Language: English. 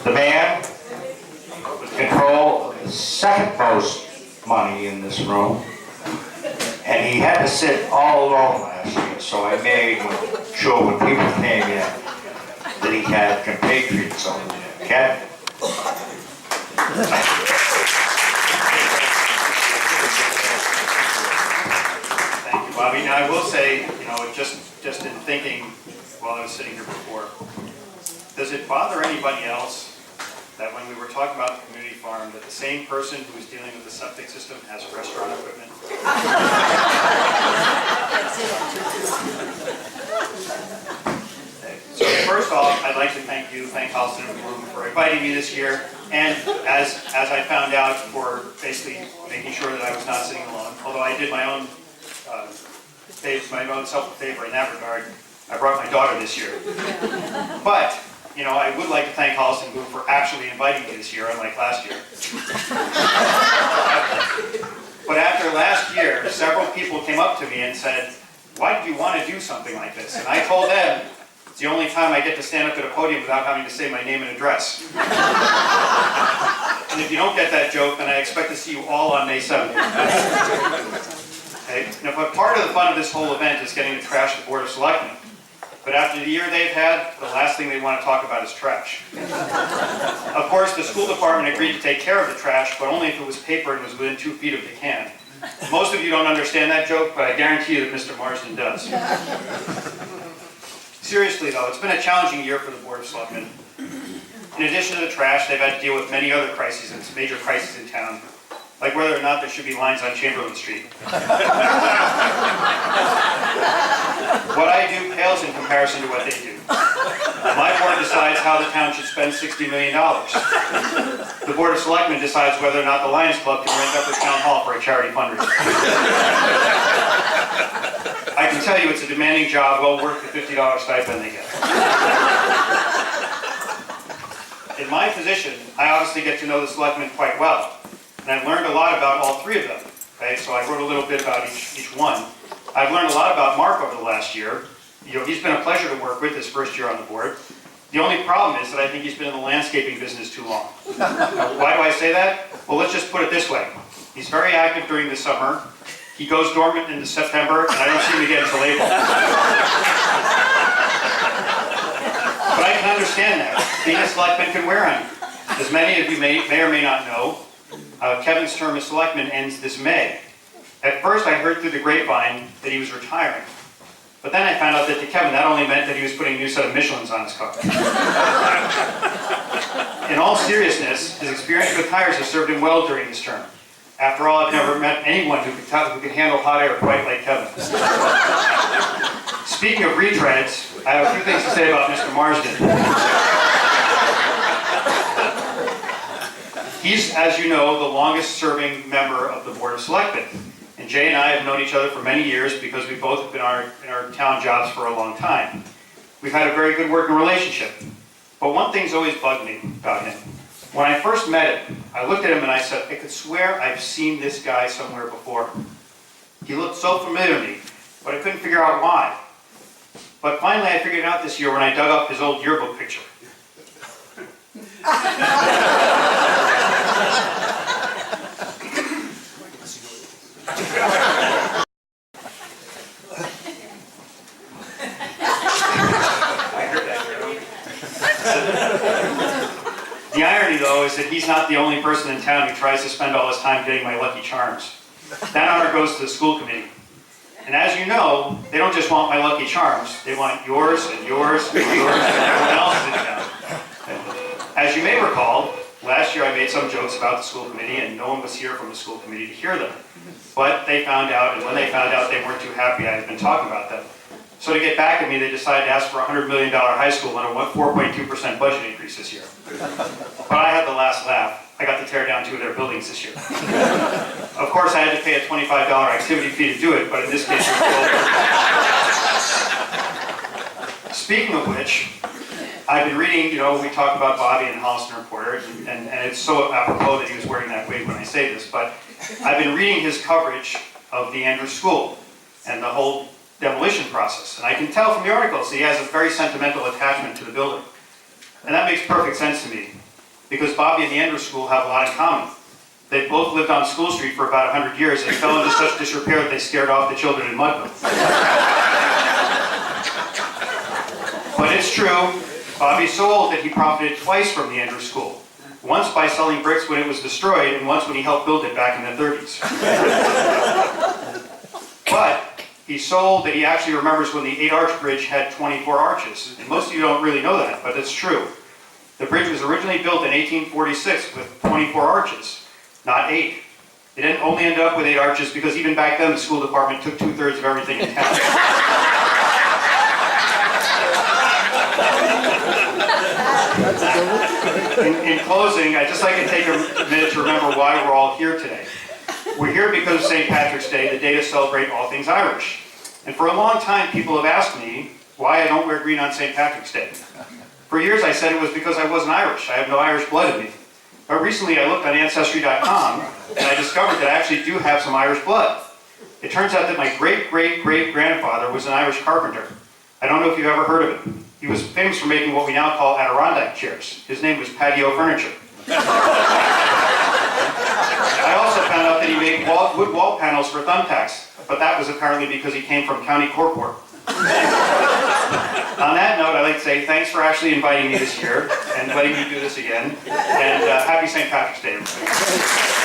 the man with control of the second most money in this room, and he had to sit all alone last year, so I made sure when people came in that he had compatriots over there. Ken? Thank you, Bobby. Now, I will say, just in thinking while I was sitting here before, does it bother anybody else that when we were talking about the community farm, that the same person who is dealing with the septic system has restaurant equipment? Okay. So first off, I'd like to thank Halston and Bloom for inviting me this year, and as I found out, for basically making sure that I was not sitting alone. Although I did my own self-favor in that regard. I brought my daughter this year. But, I would like to thank Halston Bloom for actually inviting me this year, unlike last year. But after last year, several people came up to me and said, why did you want to do something like this? And I told them, it's the only time I get to stand up at a podium without having to say my name and address. And if you don't get that joke, then I expect to see you all on May 7th. Okay? Now, but part of the fun of this whole event is getting to trash the Board of Selectmen. But after the year they've had, the last thing they want to talk about is trash. Of course, the school department agreed to take care of the trash, but only if it was paper and was within 2 feet of the can. Most of you don't understand that joke, but I guarantee you that Mr. Marsden does. Seriously though, it's been a challenging year for the Board of Selectmen. In addition to the trash, they've had to deal with many other crises and major crises in town, like whether or not there should be lines on Chamberlain Street. What I do pales in comparison to what they do. My board decides how the town should spend $60 million. The Board of Selectmen decides whether or not the Lions Club can rent up the town hall for a charity fundraiser. I can tell you it's a demanding job, well worth the $50 stipend they get. In my position, I obviously get to know the selectmen quite well. And I've learned a lot about all three of them. Okay, so I wrote a little bit about each one. I've learned a lot about Mark over the last year. He's been a pleasure to work with his first year on the board. The only problem is that I think he's been in the landscaping business too long. Why do I say that? Well, let's just put it this way. He's very active during the summer. He goes dormant into September, and I don't see him again until April. But I can understand that. Being a selectman can wear on you. As many of you may or may not know, Kevin's term as selectman ends this May. At first, I heard through the grapevine that he was retiring. But then I found out that to Kevin, that only meant that he was putting a new set of Michelins on his car. In all seriousness, his experience with tires has served him well during his term. After all, I've never met anyone who could handle hot air quite like Kevin. Speaking of retreads, I have a few things to say about Mr. Marsden. He's, as you know, the longest-serving member of the Board of Selectmen. And Jay and I have known each other for many years because we both have been in our town jobs for a long time. We've had a very good working relationship. But one thing's always bugged me about him. When I first met him, I looked at him and I said, I could swear I've seen this guy somewhere before. He looked so familiar to me, but I couldn't figure out why. But finally I figured it out this year when I dug up his old yearbook picture. The irony, though, is that he's not the only person in town who tries to spend all his time getting my Lucky Charms. That honor goes to the school committee. And as you know, they don't just want my Lucky Charms, they want yours and yours and yours and everyone else's in town. As you may recall, last year I made some jokes about the school committee and no one was here from the school committee to hear them. But they found out, and when they found out, they weren't too happy I had been talking about them. So to get back at me, they decided to ask for a $100 million high school and a 4.2% budget increase this year. But I had the last laugh. I got to tear down 2 of their buildings this year. Of course, I had to pay a $25 activity fee to do it, but in this case, it was Speaking of which, I've been reading, we talk about Bobby and Hollister Reporter, and it's so apropos that he was wearing that wig when I say this, but I've been reading his coverage of the Andrews School and the whole demolition process. And I can tell from the articles that he has a very sentimental attachment to the building. And that makes perfect sense to me, because Bobby and the Andrews School have a lot in common. They both lived on School Street for about 100 years and fell into such disrepair that they scared off the children in Mudville. But it's true, Bobby's so old that he profited twice from the Andrews School. Once by selling bricks when it was destroyed, and once when he helped build it back in the 30s. But he's so old that he actually remembers when the 8-arch bridge had 24 arches. And most of you don't really know that, but it's true. The bridge was originally built in 1846 with 24 arches, not 8. It didn't only end up with 8 arches because even back then the school department took 2/3 of everything in town. In closing, I'd just like to take a minute to remember why we're all here today. We're here because of St. Patrick's Day, the day to celebrate all things Irish. And for a long time, people have asked me why I don't wear green on St. Patrick's Day. For years, I said it was because I wasn't Irish. I have no Irish blood in me. But recently, I looked on Ancestry.com, and I discovered that I actually do have some Irish blood. It turns out that my great-great-great-grandfather was an Irish carpenter. I don't know if you've ever heard of him. He was famous for making what we now call Adirondack chairs. His name was Patio Furniture. I also found out that he made wood wall panels for thumbtacks, but that was apparently because he came from County Corport. On that note, I'd like to say thanks for actually inviting me this year and letting me do this again, and happy St. Patrick's Day, everybody.